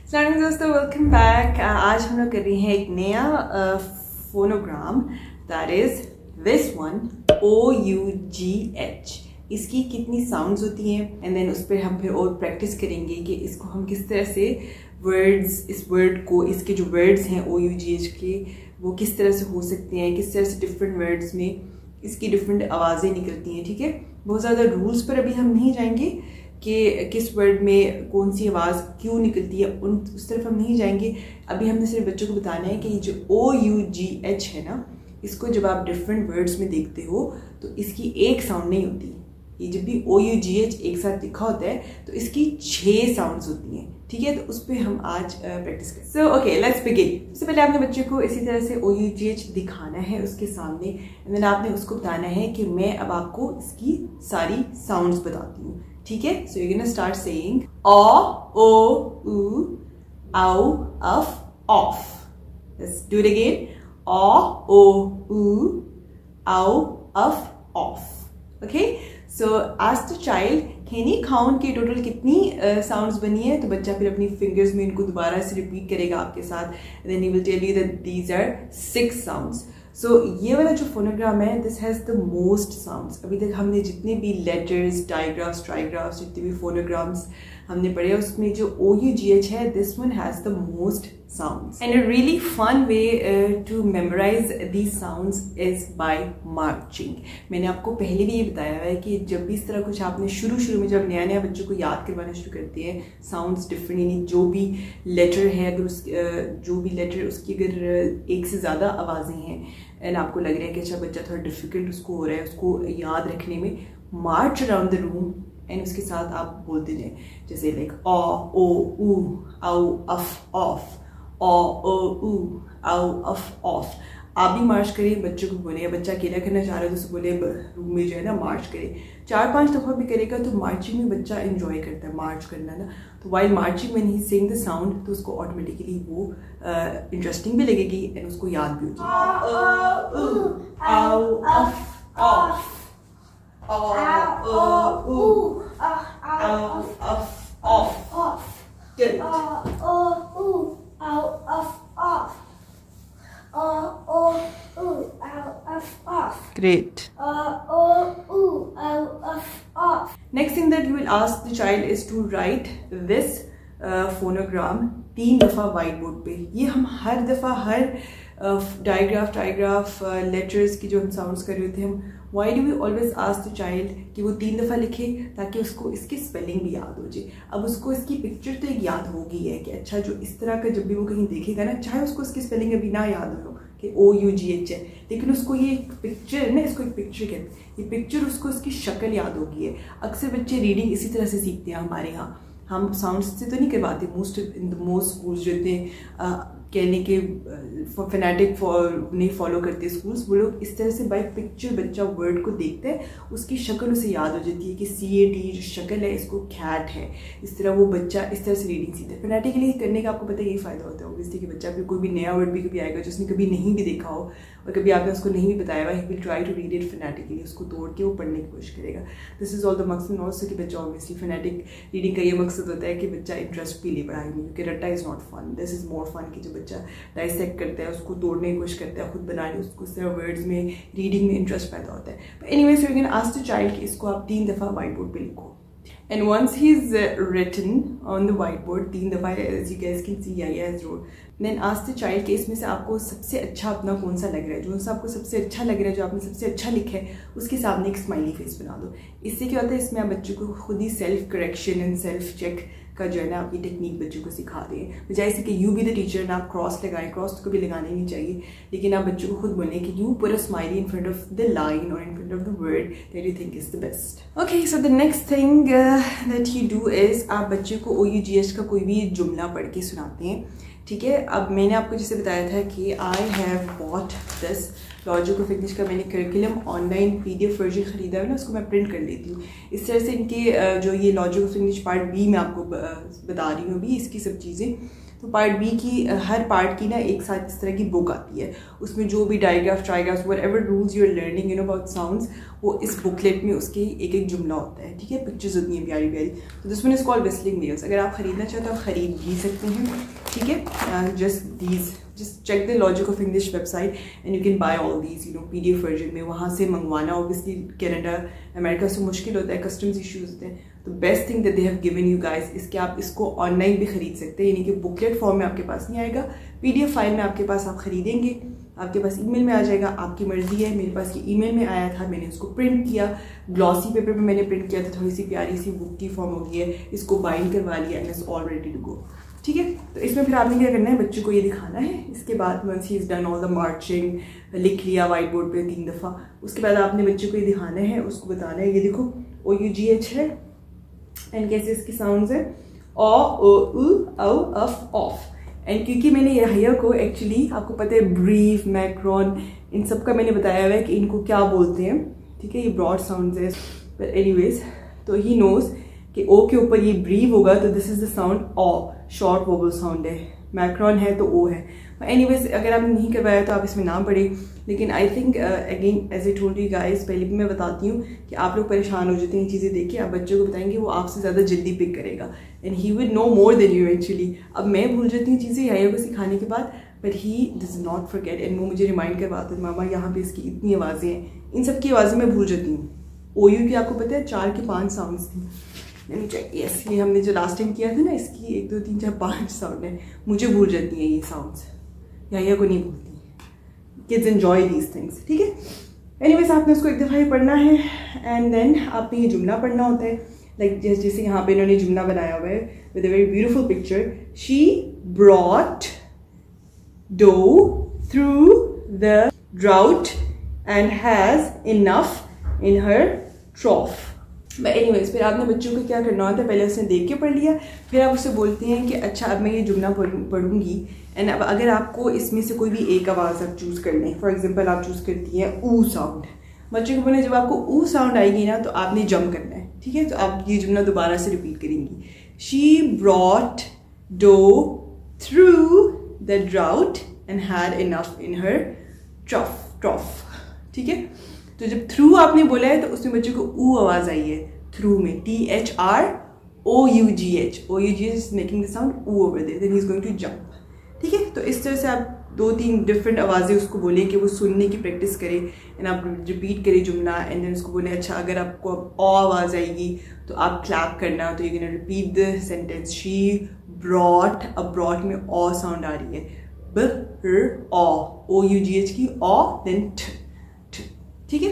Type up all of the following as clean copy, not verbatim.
अस्सलाम दोस्तों, welcome back. आज हम लोग कर रहे हैं एक नया phonogram, that is this one, OUGH। इसकी कितनी साउंड्स होती हैं एंड देन उस पर हम फिर और प्रैक्टिस करेंगे कि इसको हम किस तरह से वर्ड्स, इस वर्ड को, इसके जो वर्ड्स हैं OUGH के, वो किस तरह से हो सकते हैं, किस तरह से डिफरेंट वर्ड्स में इसकी डिफरेंट आवाज़ें निकलती हैं। ठीक है, बहुत ज़्यादा रूल्स पर अभी हम नहीं जाएंगे कि किस वर्ड में कौन सी आवाज़ क्यों निकलती है, उस तरफ हम नहीं जाएंगे। अभी हमने सिर्फ बच्चों को बताना है कि ये जो OUGH है ना, इसको जब आप डिफरेंट वर्ड्स में देखते हो तो इसकी एक साउंड नहीं होती। ये जब भी OUGH एक साथ लिखा होता है तो इसकी 6 साउंड्स होती हैं। ठीक है, तो उस पर हम आज प्रैक्टिस करें। So okay, let's begin. सबसे पहले आपने बच्चे को इसी तरह से OUGH दिखाना है उसके सामने, एंड देन आपने उसको बताना है कि मैं अब आपको इसकी सारी साउंड्स बताती हूँ। ठीक है, so you gonna start saying o oo ow uff off. Let's do it again, o oo ow uff off. Okay, so ask the child can he count कि टोटल कितनी साउंड्स बनी है। तो बच्चा फिर अपनी फिंगर्स में इनको दोबारा से रिपीट करेगा आपके साथ, then he will tell you that these are 6 sounds. So ये वाला जो फोनोग्राम है, this has the most sounds. अभी तक हमने जितने भी लेटर्स, डायग्राफ्स, ट्राइग्राफ्स, जितने भी फोनोग्राम्स हमने पढ़े, उसमें जो OUGH है, this one has the most sounds, and a really fun way to memorize these sounds is by marching. मैंने आपको पहले भी ये बताया है कि जब भी इस तरह कुछ आपने शुरू में जब नया बच्चों को याद करवाना शुरू करते हैं, साउंड्स डिफरेंट, यानी जो भी लेटर है, अगर उस जो भी लेटर उसकी अगर एक से ज़्यादा आवाज़ें हैं एंड आपको लग रहा है कि अच्छा बच्चा थोड़ा डिफिकल्ट उसको हो रहा है उसको याद रखने में, मार्च अराउंड द रूम एंड उसके साथ आप बोलते जाएं, जैसे like oh oo ow uff of, O oo ow uff of. आप भी मार्च करिए, बच्चों को बोले, या बच्चा अकेला करना चाह रहा है तो उसे बोले रूम में जो है ना मार्च करे। 4-5 दफ़ा भी करेगा तो मार्चिंग में बच्चा एंजॉय करता है, मार्च करना ना। तो while marching when he sing the sound तो उसको ऑटोमेटिकली वो इंटरेस्टिंग भी लगेगी एंड उसको याद भी होगी। आउ uff of, Great. Next thing that you will ask the child is to write this phonogram 3 दफ़ा व्हाइट बोर्ड पे। ये हम हर दफ़ा हर डायग्राफ लेटर्स की जो हम साउंड्स कर रहे होते हैं, हम why do we always ask the child कि वो 3 दफ़ा लिखे ताकि उसको इसकी स्पेलिंग भी याद हो जाए। अब उसको इसकी पिक्चर तो एक याद होगी है कि अच्छा जो इस तरह का जब भी वो कहीं देखेगा ना, चाहे उसको इसकी स्पेलिंग अभी ना याद हो कि OUGH है, लेकिन उसको ये पिक्चर है ना, इसको एक पिक्चर कहते हैं, ये पिक्चर उसको इसकी शक्ल याद होगी है। अक्सर बच्चे रीडिंग इसी तरह से सीखते हैं हमारे यहाँ, हम साउंड से तो नहीं करवाते मोस्ट स्कूल्स जो थे कहने के फैनेटिक नहीं फॉलो करते स्कूल्स, वो लोग इस तरह से बाय पिक्चर बच्चा वर्ड को देखता है, उसकी शक्ल उसे याद हो जाती है कि CAT जो शक्ल है इसको कैट है। इस तरह वो बच्चा इस तरह से रीडिंग सीखता है। फैनेटिकली करने का आपको पता है यही फ़ायदा होता है ऑब्वियसली कि बच्चा फिर कोई भी नया वर्ड भी कभी आएगा जो उसने कभी नहीं भी देखा हो और कभी आपने उसको नहीं भी बताया हुआ, he will try to read it phonetically, उसको तोड़ के वो पढ़ने की कोशिश करेगा। दिस इज़ ऑल द मकसद ऑल्सो कि बच्चा ऑब्वियसली फैनेटिक रीडिंग का ये मकसद होता है कि बच्चा इंटरेस्ट भी ले पढ़ाई में, क्योंकि रट्टा is not fun, this is more fun कि जो बच्चा डाइसेक्ट करता है, उसको तोड़ने की कोशिश करता है, खुद बनाने, उसको उस तरह वर्ड्स में रीडिंग में इंटरेस्ट पैदा होता है। But anyways you can ask the child कि इसको आप 3 दफ़ा व्हाइट बोर्ड पे लिखो, and once he is written on the whiteboard 3 दफ़ा, as you guys can see, या has road, then ask the child कि इसमें से आपको सबसे अच्छा अपना कौन सा लग रहा है, जो सा आपको सबसे अच्छा लग रहा है, जो आपने सबसे अच्छा लिखा है, उसके सामने एक स्माइली फेस बना दो। इससे क्या होता है, इसमें आप बच्चों को खुद ही self correction and self check का जो है ना आपकी टेक्निक बच्चों को सिखा दें, बजाय से कि यू बी द टीचर ना आप क्रॉस लगाएं, क्रॉस तो कभी लगाने नहीं चाहिए, लेकिन आप बच्चों को खुद बोलें कि you put a smiley in front of the line और in front of the word that you think is the best. Okay, so the next thing that you do is आप बच्चे को OUGH का कोई भी जुमला पढ़ के सुनाते हैं। ठीक है। अब मैंने आपको जैसे बताया था कि I have bought this logic of English का मैंने करिकुलम ऑनलाइन PDF वर्जन ख़रीदा है ना, उसको मैं प्रिंट कर लेती हूँ। इस तरह से इनके जो ये logic of English part B मैं आपको बता रही हूँ अभी, इसकी सब चीज़ें। तो पार्ट B की हर पार्ट की ना एक साथ इस तरह की बुक आती है, उसमें जो भी digraph trigraphs whatever rules you are learning about sounds, वो इस बुकलेट में उसके एक एक जुमला होता है। ठीक है, पिक्चर्स होती हैं प्यारी प्यारी। तो this one is called whistling wells. अगर आप खरीदना चाहते हो आप खरीद भी सकते हैं। ठीक है, just check the Logic of English website and you can buy all these PDF version में। वहाँ से मंगवाना ऑब्वियसली कनाडा अमेरिका से मुश्किल होता है, कस्टम्स इश्यूज होते हैं। तो best thing that they have given you guys इसके आप इसको ऑनलाइन भी खरीद सकते हैं, यानी कि बुकलेट फॉर्म में आपके पास नहीं आएगा, PDF फाइल में आपके पास आप खरीदेंगे, आपके पास ईमेल में आ जाएगा, आपकी मर्जी है। मेरे पास ये ईमेल में आया था, मैंने उसको प्रिंट किया, ग्लॉसी पेपर पे मैंने प्रिंट किया था, थोड़ी सी प्यारी सी बुक की फॉर्म हो गई है, इसको बाइंड करवा लिया and it's all ready to go. ठीक है, तो इसमें फिर आपने क्या करना है, बच्चों को ये दिखाना है। इसके बाद once he is done all the marching, लिख लिया वाइट बोर्ड पे 3 दफ़ा, उसके बाद आपने बच्चों को ये दिखाना है, उसको बताना है ये देखो OUGH है एंड कैसे इसकी साउंड्स है ओ उ औ अफ ऑफ। एंड क्योंकि मैंने यहिया को एक्चुअली आपको पता है ब्रीफ, मैक्रोन, इन सब का मैंने बताया हुआ है कि इनको क्या बोलते हैं। ठीक है, ये ब्रॉड साउंड्स है, बट एनीवेज तो ही नोज कि ओ के ऊपर ये ब्रीव होगा तो this is the sound O, short vowel sound है। मैक्रोन है तो ओ है। एनीवेज अगर आपने नहीं करवाया तो आप इसमें ना पढ़े, लेकिन I think again as I told you guys, पहले भी मैं बताती हूँ कि आप लोग परेशान हो जाते हैं ये चीज़ें देख के, आप बच्चों को बताएंगे वो आपसे ज़्यादा जल्दी पिक करेगा and he will know more than you actually. अब मैं भूल जाती हूँ चीज़ें याया को सिखाने के बाद, but he does not forget and वो मुझे रिमाइंड करवाते हैं मामा यहाँ पे इसकी इतनी आवाज़ें हैं, इन सब की आवाज़ें मैं भूल जाती हूँ। OU की आपको पता है 4 के 5 साउंड्स थी, मैंने चेक यस ये हमने जो लास्ट टाइम किया था ना, इसकी 1 2 3 4 5 साउंड है, मुझे भूल जाती हैं ये साउंड्स, या को नहीं भूलती। Kids enjoy these things. ठीक है, एनीवेज आपने उसको एक दफ़ा ही पढ़ना है एंड देन आपने ये जुमला पढ़ना होता है। लाइक जैसे यहाँ पे इन्होंने जुमला बनाया हुआ है with a very beautiful picture, she brought dough through the drought and has enough in her trough. But anyways फिर आपने बच्चों को क्या करना होता है, पहले उसने देख के पढ़ लिया, फिर आप उससे बोलते हैं कि अच्छा अब मैं ये जुमला पढ़ूंगी एंड अब अगर आपको इसमें से कोई भी एक आवाज़ आप चूज़ कर लें, फॉर एग्जांपल आप चूज़ करती हैं ऊ साउंड, बच्चों को बोले जब आपको ऊ साउंड आएगी ना तो आपने जंप करना है। ठीक है, तो आप ये जुमला दोबारा से रिपीट करेंगी, she brought dough through the drought and had enough in her trough. ठीक है, तो जब थ्रू आपने बोला है तो उसमें बच्चों को ऊ आवाज़ आई है, थ्रू में THROUGH is making the sound oo over there, then he is going to jump. ठीक है, तो इस तरह से आप 2-3 डिफरेंट आवाज़ें उसको बोलें कि वो सुनने की प्रैक्टिस करे एंड आप रिपीट करें जुमला एंड देन उसको बोले अच्छा अगर आपको ओ आवाज़ आएगी तो आप क्लैप करना, तो you can repeat the sentence, she brought, अब ब्रॉट में ओ साउंड आ रही है, OUGH की ओ देन ठ। ठीक है,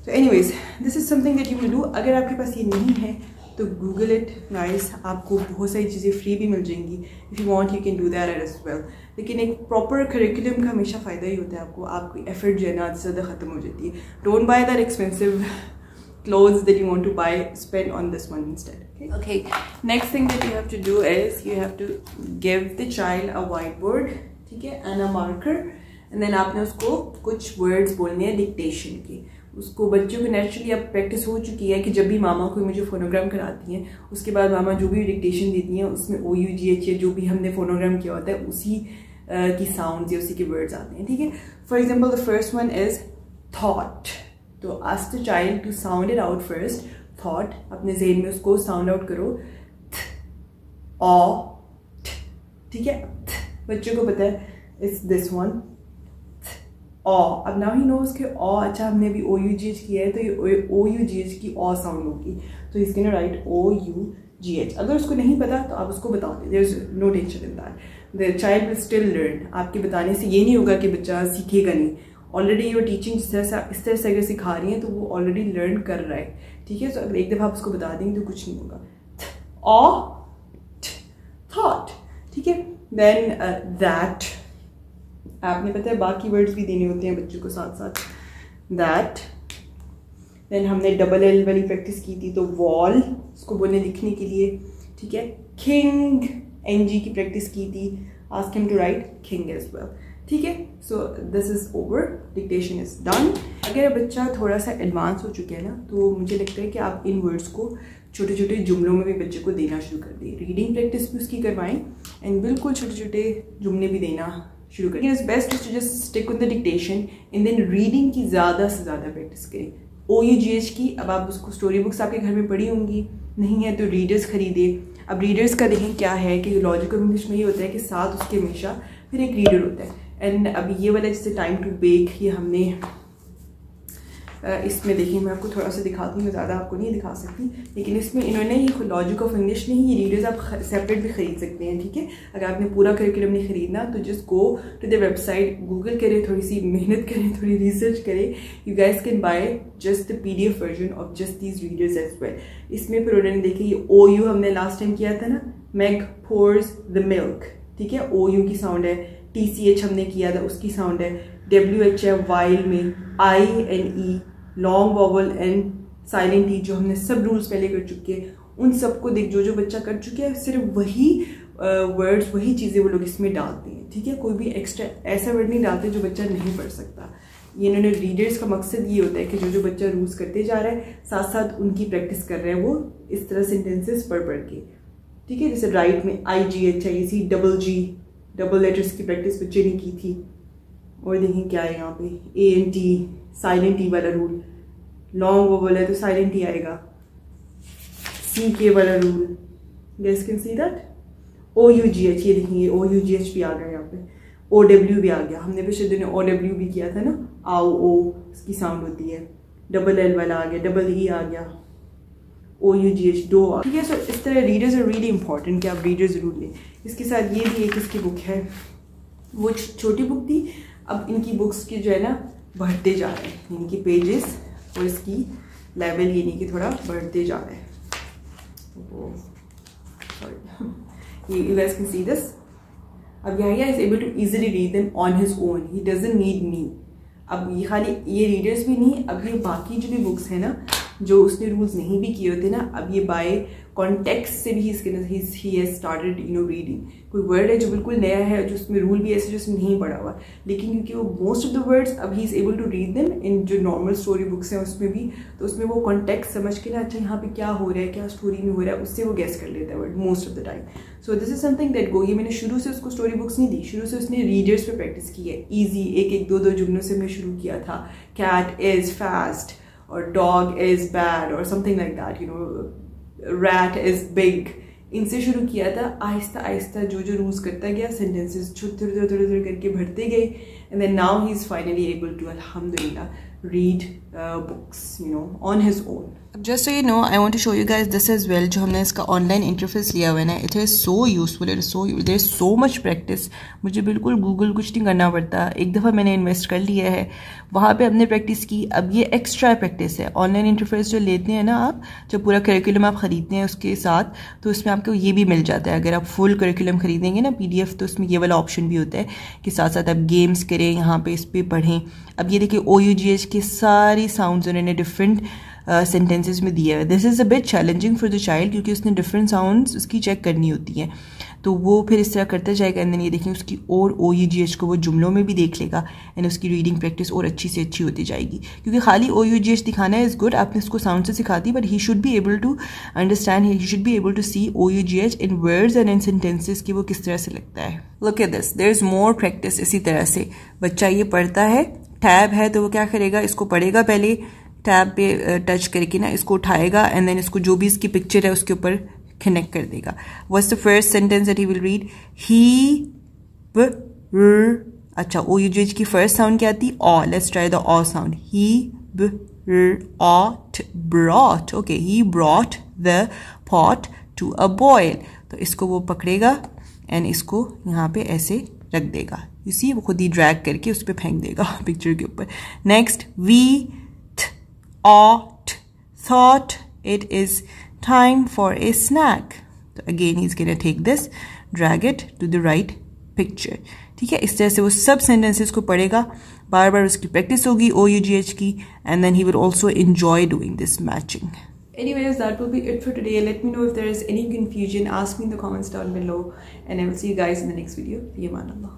तो anyways this is something that you will do. अगर आपके पास ये नहीं है तो गूगल इट गाइस, आपको बहुत सारी चीज़ें फ्री भी मिल जाएंगी, if you want you can do that as well. लेकिन एक प्रॉपर करिकुलम का हमेशा फ़ायदा ही होता है, आपकी एफर्ट जो है ना ज़्यादा ख़त्म हो जाती है। Don't by that expensive clothes that you want to buy, spend on this one instead. Okay, next thing that you have to do is you have to give the child a whiteboard, ठीक है, and a marker, and then आपने उसको कुछ words बोलने हैं dictation के। उसको बच्चों को नेचुरली अब प्रैक्टिस हो चुकी है कि जब भी मामा कोई मुझे फोनोग्राम कराती हैं उसके बाद मामा जो भी डिक्टेशन देती हैं उसमें OUGH या जो भी हमने फोनोग्राम किया होता है उसी की साउंड्स या उसी के वर्ड्स आते हैं। ठीक है, for example the first one is thought, तो ask the child to sound it out first, thought, अपने ज़हन में उसको साउंड आउट करो, ठीक है, बच्चों को पता है इट्स दिस वन ओ, अब नाउ ही नोज के ओ, अच्छा हमने अभी OUGH किया है तो ये OUGH की ओ साउंड होगी, तो इसके ना राइट OUGH। अगर उसको नहीं पता तो आप उसको बता दें, there is no tension in that, the child will still learn. आपके बताने से ये नहीं होगा कि बच्चा सीखेगा नहीं, ऑलरेडी योर टीचिंग इस तरह से अगर सिखा रही हैं तो वो ऑलरेडी लर्न कर रहा है। ठीक है, तो अगर एक दफ़ा आप उसको बता देंगे तो कुछ नहीं होगा, थॉट। ठीक है, देन दैट, आपने पता है बाकी वर्ड्स भी देने होते हैं बच्चों को साथ साथ, दैट। देन हमने डबल एल वाली प्रैक्टिस की थी तो वॉल, उसको बोलने लिखने के लिए। ठीक है, किंग NG की प्रैक्टिस की थी, ask him to write king as well. ठीक है, so this is over, dictation is done. अगर बच्चा थोड़ा सा एडवांस हो चुके हैं ना, तो मुझे लगता है कि आप इन वर्ड्स को छोटे छोटे जुमलों में भी बच्चे को देना शुरू कर दें। रीडिंग प्रैक्टिस भी उसकी करवाएं एंड बिल्कुल छोटे छोटे जुमले भी देना शुरू करें। It's best to just stick with the dictation and then reading की ज़्यादा से ज़्यादा प्रैक्टिस करें। OUGH की अब आप उसको स्टोरी बुक्स आपके घर में पढ़ी होंगी, नहीं है तो रीडर्स खरीदे। अब रीडर्स का देखें क्या है कि लॉजिक ऑफ इंग्लिश में ये होता है कि साथ उसके हमेशा फिर एक रीडर होता है। एंड अब ये वाला जैसे टाइम टू बेक, ये हमने इसमें देखिए, मैं आपको थोड़ा सा दिखाती हूँ, मैं ज़्यादा आपको नहीं दिखा सकती, लेकिन इसमें इन्होंने ये लॉजिक ऑफ इंग्लिश नहीं, ये रीडर्स आप सेपरेट भी खरीद सकते हैं। ठीक है, अगर आपने पूरा करिकुलम नहीं खरीदना तो just go to the website, Google करें, थोड़ी सी मेहनत करें, थोड़ी रिसर्च करें। You guys can buy just the PDF version of just these readers as well. इसमें फिर उन्होंने देखिए ये OU हमने लास्ट टाइम किया था ना, मैग पोर्स द मिल्क। ठीक है, OU की साउंड है। TCH हमने किया था, उसकी साउंड है। WH है वाइल में, INE long vowel and silent e, जो हमने सब रूल्स पहले कर चुके हैं, उन सबको देख जो बच्चा कर चुके हैं, सिर्फ वही वर्ड्स, वही चीज़ें वो लोग इसमें डालते हैं। ठीक है, कोई भी एक्स्ट्रा ऐसा वर्ड नहीं डालते जो बच्चा नहीं पढ़ सकता। ये इन्होंने रीडर्स का मकसद ये होता है कि जो बच्चा रूल्स करते जा रहा है, साथ साथ उनकी प्रैक्टिस कर रहे हैं वो इस तरह सेंटेंसेस पढ़ के। ठीक है, जैसे राइट में IGH है, इसी G डबल लेटर्स की प्रैक्टिस बच्चे ने की थी। और देखें क्या है यहाँ पे, ANT साइलेंट ई वाला रूल, लॉन्ग वोवल है तो साइलेंट ई आएगा। CK वाला rule, gas can see that. OUGH, ये देखिए OUGH भी आ गया यहाँ पे, OW भी आ गया। हमने पिछले दिनों OW भी किया था ना, आओ ओ इसकी साउंड होती है। LL वाला आ गया, EE आ गया, OUGH दो आ। ठीक है, सो इस तरह रीडर्स आर रियली इंपॉर्टेंट कि आप रीडर जरूर लें। इसके साथ ये भी एक इसकी बुक है, वो छोटी बुक थी, अब इनकी बुक्स की जो है ना बढ़ते जा रहे हैं, इनकी पेजेस और इसकी लेवल ये नहीं कि थोड़ा बढ़ते जा रहे हैं। Sorry, you guys can see this. अब Yahya is able to easily read them on his own. He doesn't need me. अब ये खाली ये रीडर्स भी नहीं, अब ये बाकी जो भी बुक्स है ना, जो उसने रूल्स नहीं भी किए होते ना, अब ये बाय कॉन्टेक्स्ट से भी ही हैज स्टार्टेड रीडिंग। कोई वर्ड है जो बिल्कुल नया है, जो उसमें रूल भी ऐसे जो उसने नहीं पढ़ा हुआ, लेकिन क्योंकि वो मोस्ट ऑफ द वर्ड्स अब he is able to read them in जो नॉर्मल स्टोरी बुक्स हैं उसमें भी, तो उसमें वो कॉन्टेक्स्ट समझ के ना, अच्छा यहाँ पे क्या हो रहा है, क्या स्टोरी में हो रहा है, उससे वो गेस कर लेता है word most of the time. So this is something that ये मैंने शुरू से उसको स्टोरी बुक्स नहीं दी, शुरू से उसने रीडर्स पे प्रैक्टिस की है। ईजी एक दो जुमलों से मैं शुरू किया था, कैट इज फास्ट और डॉग इज बैड और something like that, rat is big, इनसे शुरू किया था। आहिस्ता आहिस्ता जो रूल्स करता गया, सेंटेंसेस थोड़े थोड़े करके भरते गए, and then now he is finally able to अल्हम्दुलिल्लाह read books on his own. Just so you know, I want to show you guys this as well. जो हमने इसका ऑनलाइन इंटरफेस लिया हुआ है ना, it is so useful, it is so there is so much practice. मुझे बिल्कुल Google कुछ नहीं करना पड़ता, एक दफ़ा मैंने इन्वेस्ट कर लिया है, वहाँ पे हमने प्रैक्टिस की। अब ये एक्स्ट्रा प्रैक्टिस है। ऑनलाइन इंटरफेस जो लेते हैं ना आप, जब पूरा करिकुलम आप ख़रीदते हैं उसके साथ, तो उसमें आपको ये भी मिल जाता है। अगर आप फुल करिकुलम खरीदेंगे ना PDF, तो उसमें ये वाला ऑप्शन भी होता है कि साथ साथ आप गेम्स करें, यहाँ पे इस पर पढ़ें। अब ये देखिए OUGH की सारी साउंड्स उन्होंने डिफरेंट सेंटेंसेस में दिया है। This is a bit challenging for the child, क्योंकि उसने डिफरेंट साउंड्स उसकी चेक करनी होती हैं, तो वो फिर इस तरह करता जाएगा। एंड देन ये देखें उसकी और OUGH को वो जुमलों में भी देख लेगा, एंड उसकी रीडिंग प्रैक्टिस और अच्छी से अच्छी होती जाएगी। क्योंकि खाली OUGH दिखाना इज़ गुड, आपने उसको साउंड से सिखा दी, but he should be able to understand, he should be able to see OUGH in words and in sentences कि वो किस तरह से लगता है। Look at this, there is more practice. इसी तरह से बच्चा ये पढ़ता है, टैब है तो वो क्या करेगा, इसको पढ़ेगा, पहले टैब पे टच करके ना इसको उठाएगा, एंड देन इसको जो भी इसकी पिक्चर है उसके ऊपर कनेक्ट कर देगा। What's the first sentence that he will read? He अच्छा, OUGH की फर्स्ट साउंड क्या आती? Aw. Let's try the aw sound. He ought brought, okay, he brought the pot to a boil. तो इसको वो पकड़ेगा एंड इसको यहाँ पे ऐसे रख देगा, इसी वो खुद ही ड्रैग करके उस पर फेंक देगा पिक्चर के ऊपर। Next, we ought thought it is time for a snack. So again he's going to take this, drag it to the right picture. ठीक है, इस तरह से वो सब सेंटेंसेस को पढ़ेगा, बार बार उसकी प्रैक्टिस होगी OUGH की, and then he will also enjoy doing this matching. Anyways, that will be it for today. Let me know if there is any confusion. Ask me in the comments down below, and I will see you guys in the next video. Fi aman Allah.